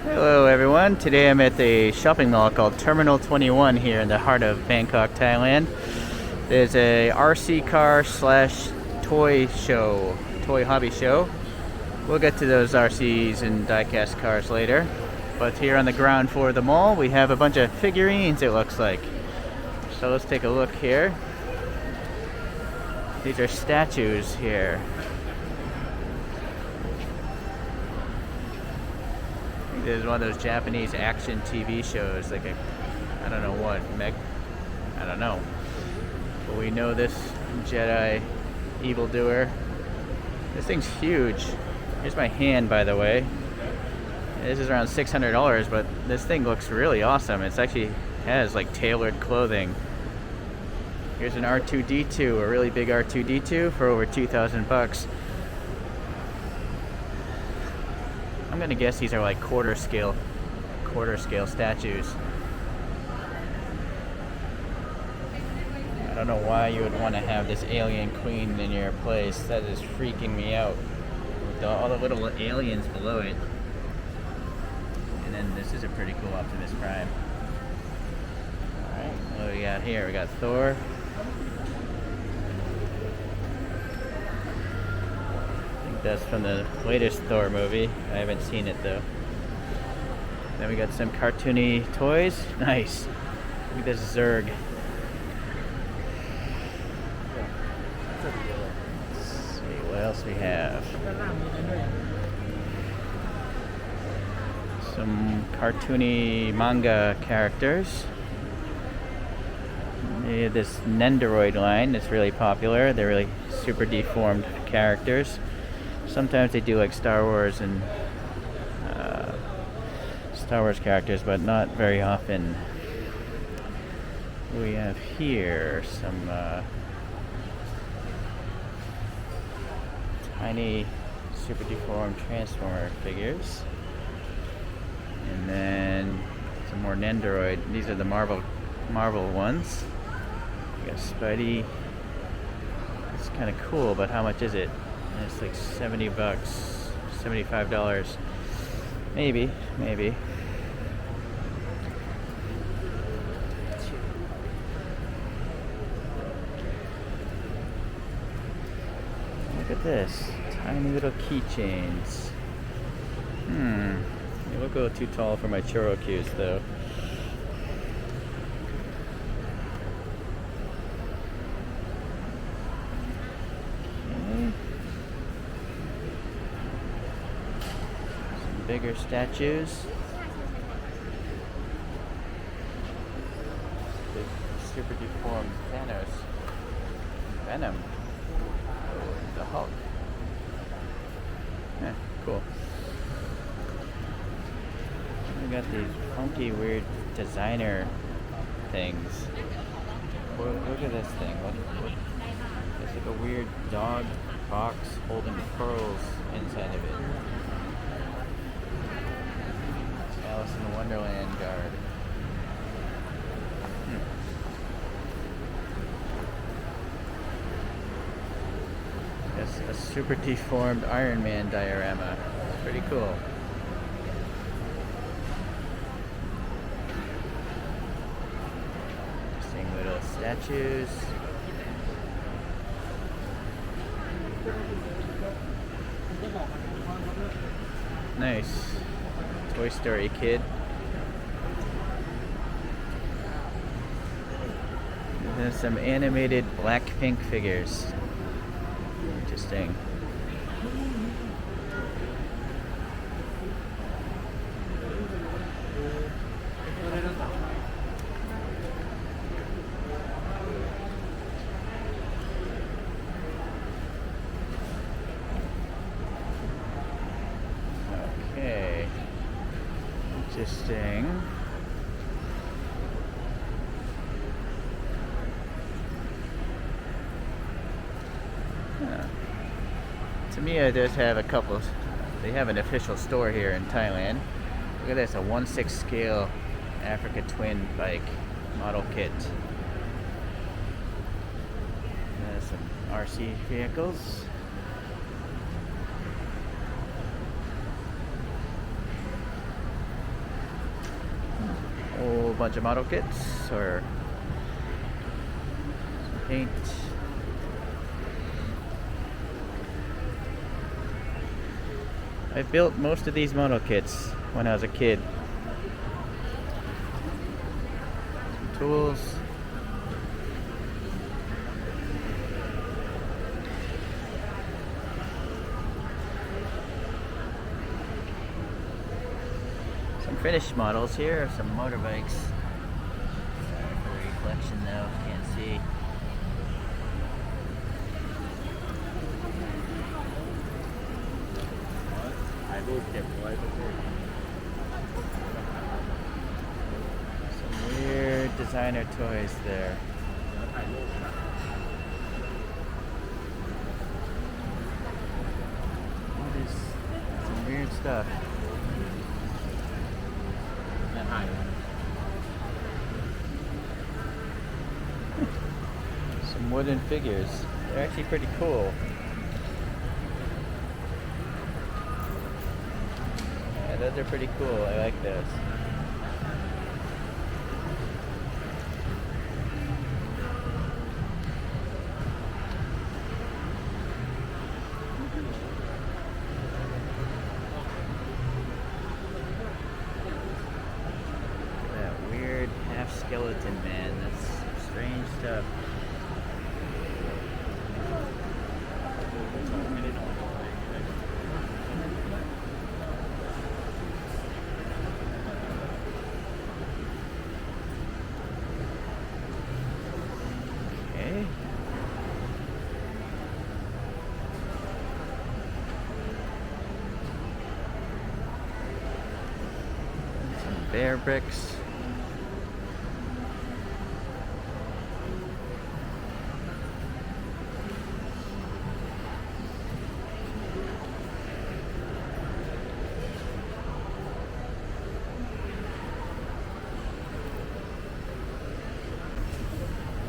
Hello everyone, today I'm at the shopping mall called Terminal 21 here in the heart of Bangkok, Thailand. There's a RC car slash toy show, toy hobby show. We'll get to those RCs and diecast cars later. But here on the ground floor of the mall we have a bunch of figurines, it looks like. So let's take a look here. These are statues here. There's one of those Japanese action TV shows, like I don't know what, I don't know. But we know this Jedi evildoer. This thing's huge. Here's my hand, by the way. This is around $600, but this thing looks really awesome. It's actually has like tailored clothing. Here's an R2-D2, a really big R2-D2 for over 2,000 bucks. I'm gonna guess these are like quarter scale statues. I don't know why you would want to have this alien queen in your place. That is freaking me out. All the little aliens below it. And then this is a pretty cool Optimus Prime. Alright, what do we got here? We got Thor. That's from the latest Thor movie. I haven't seen it though. Then we got some cartoony toys. Nice. Look at this Zurg. Let's see what else we have. Some cartoony manga characters. This Nendoroid line that's really popular. They're really super deformed characters. Sometimes they do like Star Wars and Star Wars characters, but not very often. We have here some tiny super deformed Transformer figures. And then some more Nendoroid. These are the Marvel ones. We got Spidey. It's kind of cool, but how much is it? And it's like 70 bucks, $75. Maybe. Look at this. Tiny little keychains. They look a little too tall for my churro cues though. Bigger statues. Big, super deformed Thanos. Venom. Oh, the Hulk. Yeah, cool. We got these funky, weird designer things. Look at this thing. It's like a weird dog box holding pearls inside of it. Alice in the Wonderland guard. That's a super deformed Iron Man diorama. It's pretty cool. Interesting little statues. Nice. Toy Story kid. And then some animated Blackpink figures. Interesting. Okay. Interesting. Tamiya does have a couple. They have an official store here in Thailand. Look at this, a 1/6 scale Africa Twin bike model kit. Some RC vehicles. bunch of model kits or some paint. I built most of these model kits when I was a kid. Some tools. Some finished models here, some motorbikes. Sorry for the reflection though, can't see. Some weird designer toys there. What is some weird stuff? Some wooden figures. They're actually pretty cool. Yeah, those are pretty cool. I like those. That weird half-skeleton man. That's some strange stuff. Bear bricks.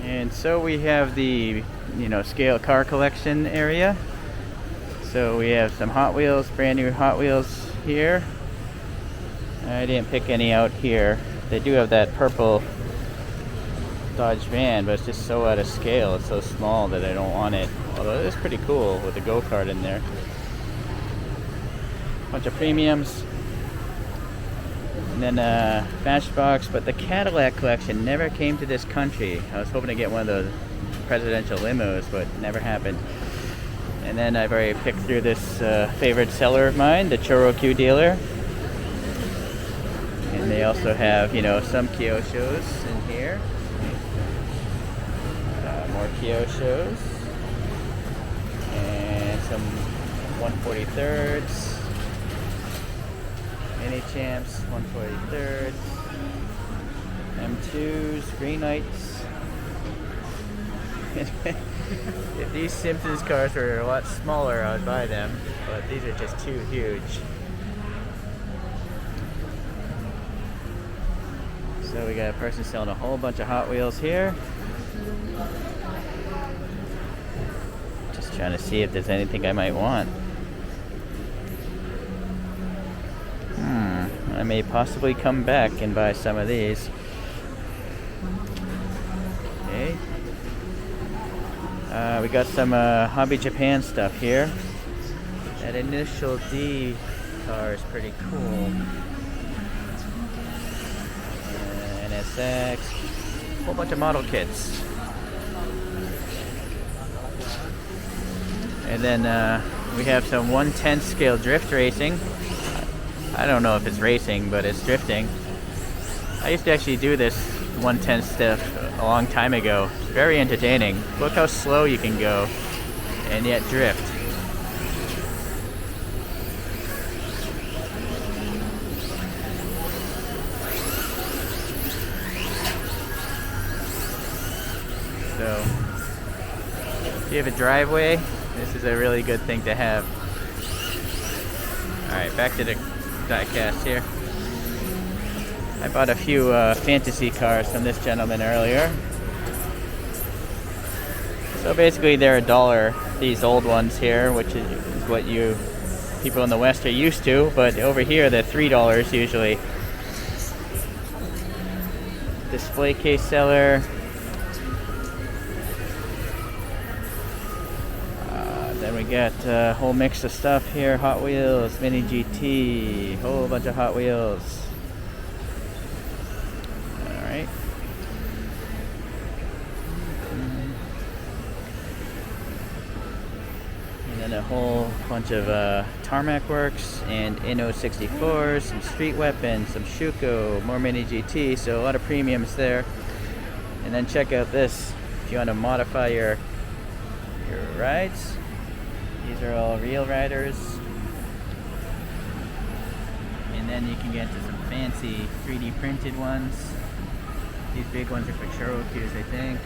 And so we have the, scale car collection area. So we have some Hot Wheels, brand new Hot Wheels here. I didn't pick any out here. They do have that purple Dodge van, but it's just so out of scale. It's so small that I don't want it. Although it is pretty cool with the go-kart in there. Bunch of premiums. And then Matchbox, but the Cadillac collection never came to this country. I was hoping to get one of those presidential limos, but it never happened. And then I've already picked through this favorite seller of mine, the Choro-Q dealer. And they also have, some Kyosho's in here. More Kyosho's. And some 143rds. Mini Champs, 143rds. M2s, green lights. If these Simpsons cars were a lot smaller, I would buy them. But these are just too huge. So we got a person selling a whole bunch of Hot Wheels here. Just trying to see if there's anything I might want. I may possibly come back and buy some of these. Okay. We got some Hobby Japan stuff here. That Initial D car is pretty cool. NSX. A whole bunch of model kits. And then we have some 1/10 scale drift racing. I don't know if it's racing, but it's drifting. I used to actually do this 1/10 stuff a long time ago. It's very entertaining. Look how slow you can go and yet drift. So, if you have a driveway, this is a really good thing to have. Alright, back to the diecast here. I bought a few fantasy cars from this gentleman earlier. So basically they're $1, these old ones here, which is what you people in the West are used to, but over here they're $3 usually. display case seller. Then we got a whole mix of stuff here. Hot Wheels, Mini GT, whole bunch of Hot Wheels. Alright. And then a whole bunch of Tarmac Works and Inno 64s, some Street Weapons, some Shuko, more Mini GT, so a lot of premiums there. And then check out this if you want to modify your rides. These are all real riders. And then you can get to some fancy 3D printed ones. These big ones are for Cherokees, I think.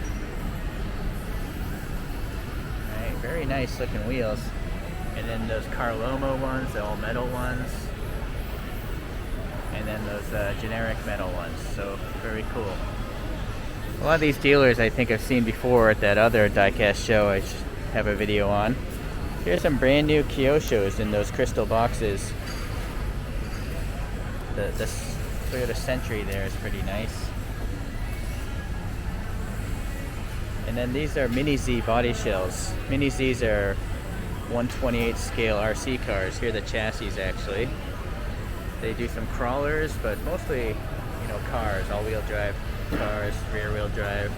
Alright, very nice looking wheels. And then those Carlomo ones, the all metal ones. And then those generic metal ones, so very cool. A lot of these dealers I think I've seen before at that other diecast show I have a video on. Here's some brand new Kyoshos in those crystal boxes. The Toyota Century there is pretty nice. And then these are Mini Z body shells. Mini Zs are 1/28 scale RC cars. Here are the chassis actually. They do some crawlers, but mostly, you know, cars, all-wheel drive cars, rear-wheel drive.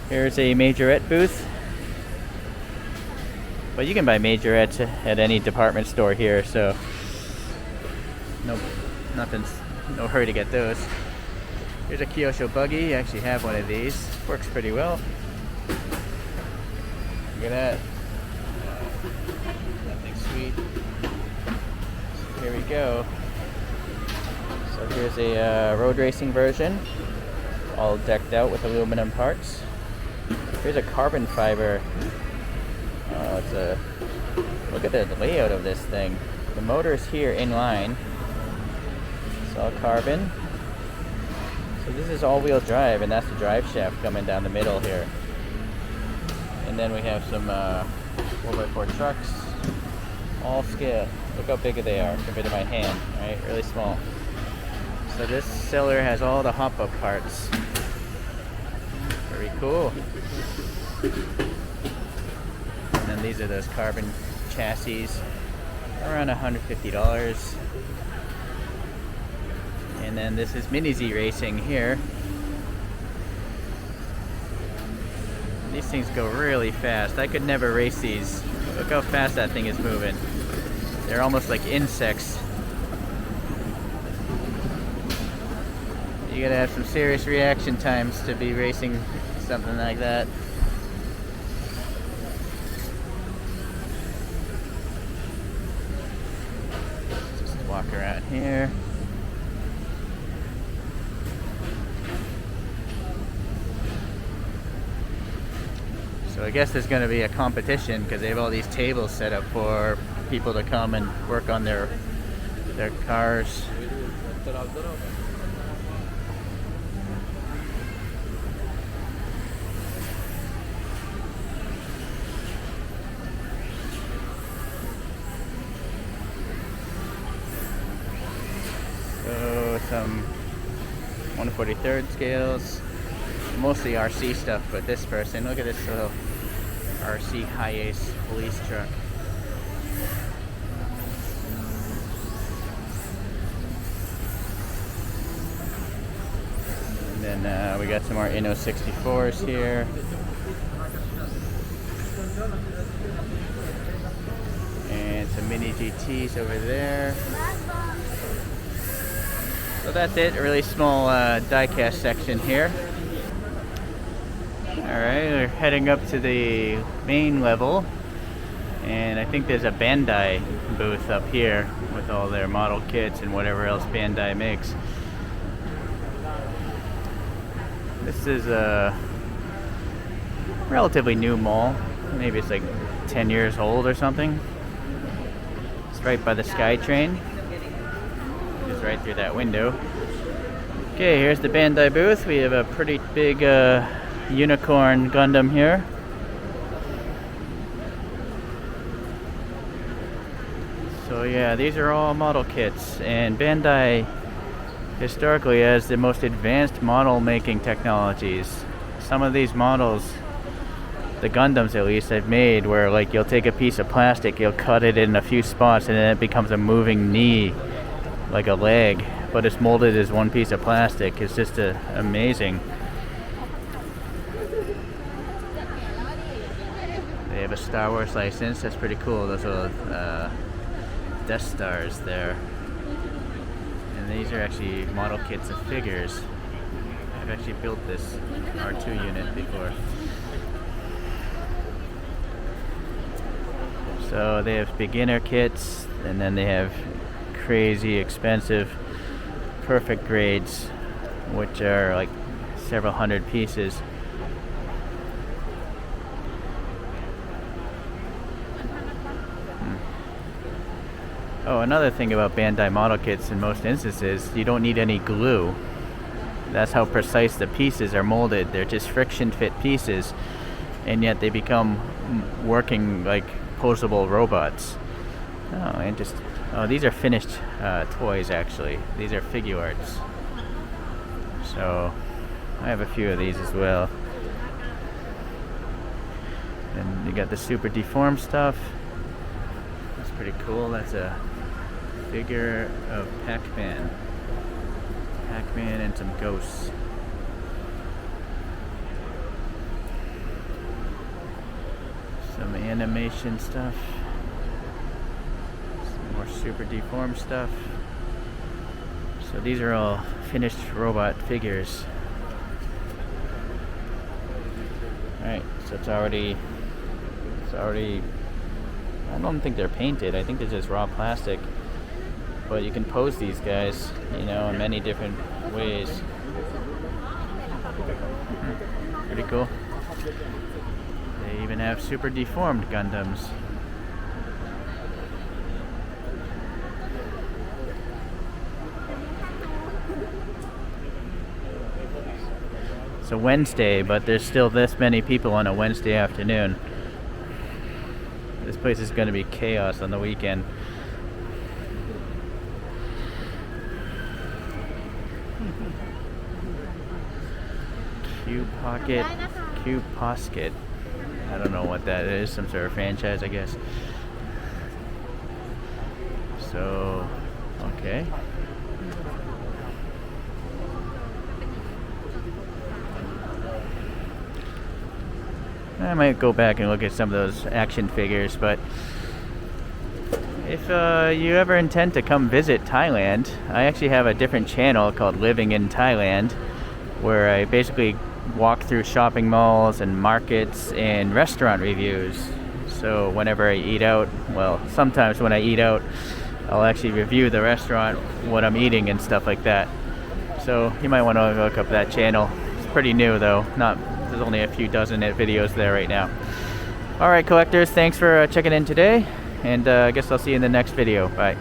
Here's a majorette booth. But you can buy majorettes at any department store here, so no hurry to get those. Here's a Kyosho buggy. I actually have one of these. Works pretty well. Look at that. That thing's sweet. So here we go. So here's a road racing version, all decked out with aluminum parts. Here's a carbon fiber. Look at the layout of this thing. The motor's here in line. It's all carbon. So this is all-wheel drive, and that's the drive shaft coming down the middle here. And then we have some 4x4 trucks, all scale. Look how big they are compared to my hand, right? Really small. So this seller has all the hop-up parts. Very cool. And then these are those carbon chassis, around $150. And then this is Mini Z Racing here. These things go really fast. I could never race these. Look how fast that thing is moving. They're almost like insects. You gotta have some serious reaction times to be racing something like that. Just walk around here. So I guess there's going to be a competition because they have all these tables set up for people to come and work on their cars. So some 1/43 scales. Mostly RC stuff, but this person, look at this little RC high-ace police truck. And then we got some more Inno 64s here. And some Mini GTs over there. So that's it, a really small diecast section here. Alright, we're heading up to the main level, and I think there's a Bandai booth up here with all their model kits and whatever else Bandai makes. This is a relatively new mall. Maybe it's like 10 years old or something. It's right by the SkyTrain. It's right through that window. Okay, here's the Bandai booth. We have a pretty big Unicorn Gundam here. So yeah, these are all model kits, and Bandai historically has the most advanced model making technologies. Some of these models, the Gundams at least, I've made where like you'll take a piece of plastic, you'll cut it in a few spots, and then it becomes a moving knee, like a leg, but it's molded as one piece of plastic. It's just amazing. They have a Star Wars license. That's pretty cool. Those little Death Stars there. And these are actually model kits of figures. I've actually built this R2 unit before. So they have beginner kits, and then they have crazy expensive perfect grades, which are like several hundred pieces. Oh, another thing about Bandai model kits, in most instances, you don't need any glue. That's how precise the pieces are molded. They're just friction fit pieces, and yet they become working like posable robots. Oh, and just these are finished toys actually. These are figure arts. So I have a few of these as well. And you got the super deformed stuff. That's pretty cool. That's a figure of Pac-Man. Pac-Man and some ghosts. Some animation stuff. Some more super deformed stuff. So these are all finished robot figures. Alright, so it's already, I don't think they're painted. I think they're just raw plastic. But you can pose these guys, you know, in many different ways. Pretty cool. They even have super deformed Gundams. It's a Wednesday, but there's still this many people on a Wednesday afternoon. This place is going to be chaos on the weekend. Q Posket. I don't know what that is. Some sort of franchise, I guess. So, okay. I might go back and look at some of those action figures, but if you ever intend to come visit Thailand, I actually have a different channel called Living in Thailand, where I basically walk through shopping malls and markets and restaurant reviews. So whenever I eat out, well, sometimes when I eat out, I'll actually review the restaurant, what I'm eating and stuff like that. So you might want to look up that channel. It's pretty new though. There's only a few dozen videos there right now. Alright collectors, thanks for checking in today, and I guess I'll see you in the next video. Bye.